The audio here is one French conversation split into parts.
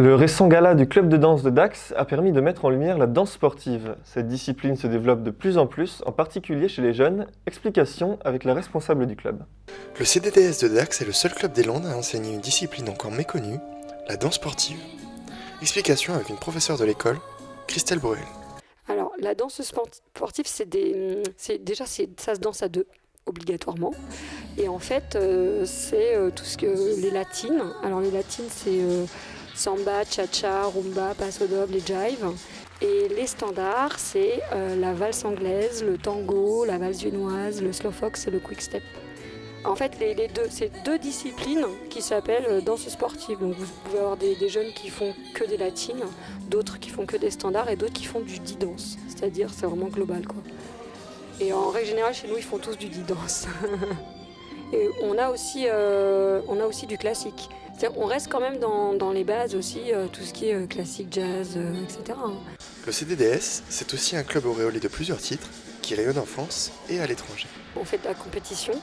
Le récent gala du club de danse de Dax a permis de mettre en lumière la danse sportive. Cette discipline se développe de plus, en particulier chez les jeunes. Explication avec la responsable du club. Le CDDS de Dax est le seul club des Landes à enseigner une discipline encore méconnue, la danse sportive. Explication avec une professeure de l'école, Christelle Bruel. Alors, la danse sportive, ça se danse à deux, obligatoirement. Et en fait, c'est tout ce que les latines. Alors, les latines, c'est samba, cha-cha, rumba, paso doble et jive. Et les standards, c'est la valse anglaise, le tango, la valse viennoise, le slow fox et le quick step. En fait, c'est deux disciplines qui s'appellent danse sportive. Donc vous pouvez avoir des jeunes qui font que des latines, d'autres qui font que des standards et d'autres qui font du D-dance. C'est-à-dire, c'est vraiment global, quoi. Et en règle générale, chez nous, ils font tous du D-dance. Et on a aussi du classique. C'est-à-dire, on reste quand même dans les bases aussi, tout ce qui est classique, jazz, etc. Le CDDS, c'est aussi un club auréolé de plusieurs titres qui rayonne en France et à l'étranger. On fait de la compétition.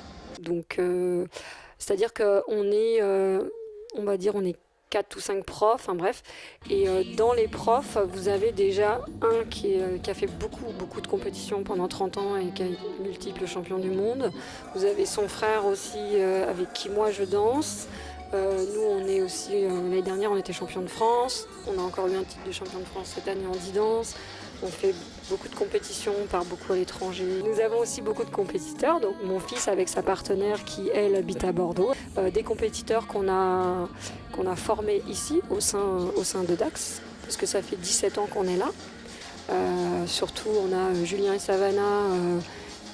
Donc, c'est-à-dire qu'on est, on va dire, on est 4 ou 5 profs, enfin bref. Et dans les profs, vous avez déjà un qui a fait beaucoup de compétitions pendant 30 ans et qui est multiple champion du monde. Vous avez son frère aussi, avec qui moi je danse. Nous, on est aussi, l'année dernière, on était champion de France. On a encore eu un titre de champion de France cette année en D-dance. On fait beaucoup de compétitions, on part beaucoup à l'étranger. Nous avons aussi beaucoup de compétiteurs, donc mon fils avec sa partenaire qui, elle, habite à Bordeaux. Des compétiteurs qu'on a formés ici, au sein de Dax, parce que ça fait 17 ans qu'on est là. Surtout, on a Julien et Savannah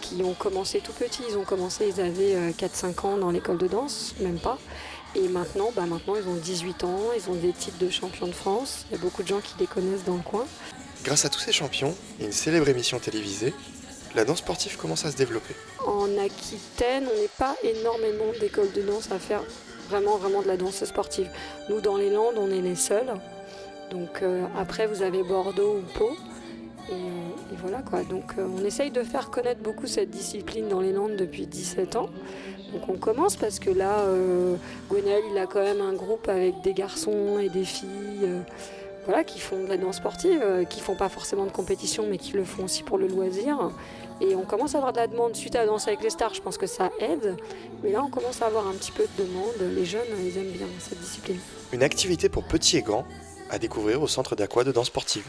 qui ont commencé tout petits. Ils avaient 4-5 ans dans l'école de danse, même pas. Et maintenant, ils ont 18 ans, ils ont des titres de champion de France. Il y a beaucoup de gens qui les connaissent dans le coin. Grâce à tous ces champions et une célèbre émission télévisée, la danse sportive commence à se développer. En Aquitaine, on n'est pas énormément d'écoles de danse à faire vraiment de la danse sportive. Nous, dans les Landes, on est les seuls. Donc après, vous avez Bordeaux ou Pau. Et voilà quoi. Donc on essaye de faire connaître beaucoup cette discipline dans les Landes depuis 17 ans. Donc on commence parce que là, Gwenaël, il a quand même un groupe avec des garçons et des filles qui font de la danse sportive, qui font pas forcément de compétition mais qui le font aussi pour le loisir. Et on commence à avoir de la demande suite à Danser avec les stars, je pense que ça aide. Mais là, on commence à avoir un petit peu de demande. Les jeunes, ils aiment bien cette discipline. Une activité pour petits et grands à découvrir au centre d'Aqua de danse sportive.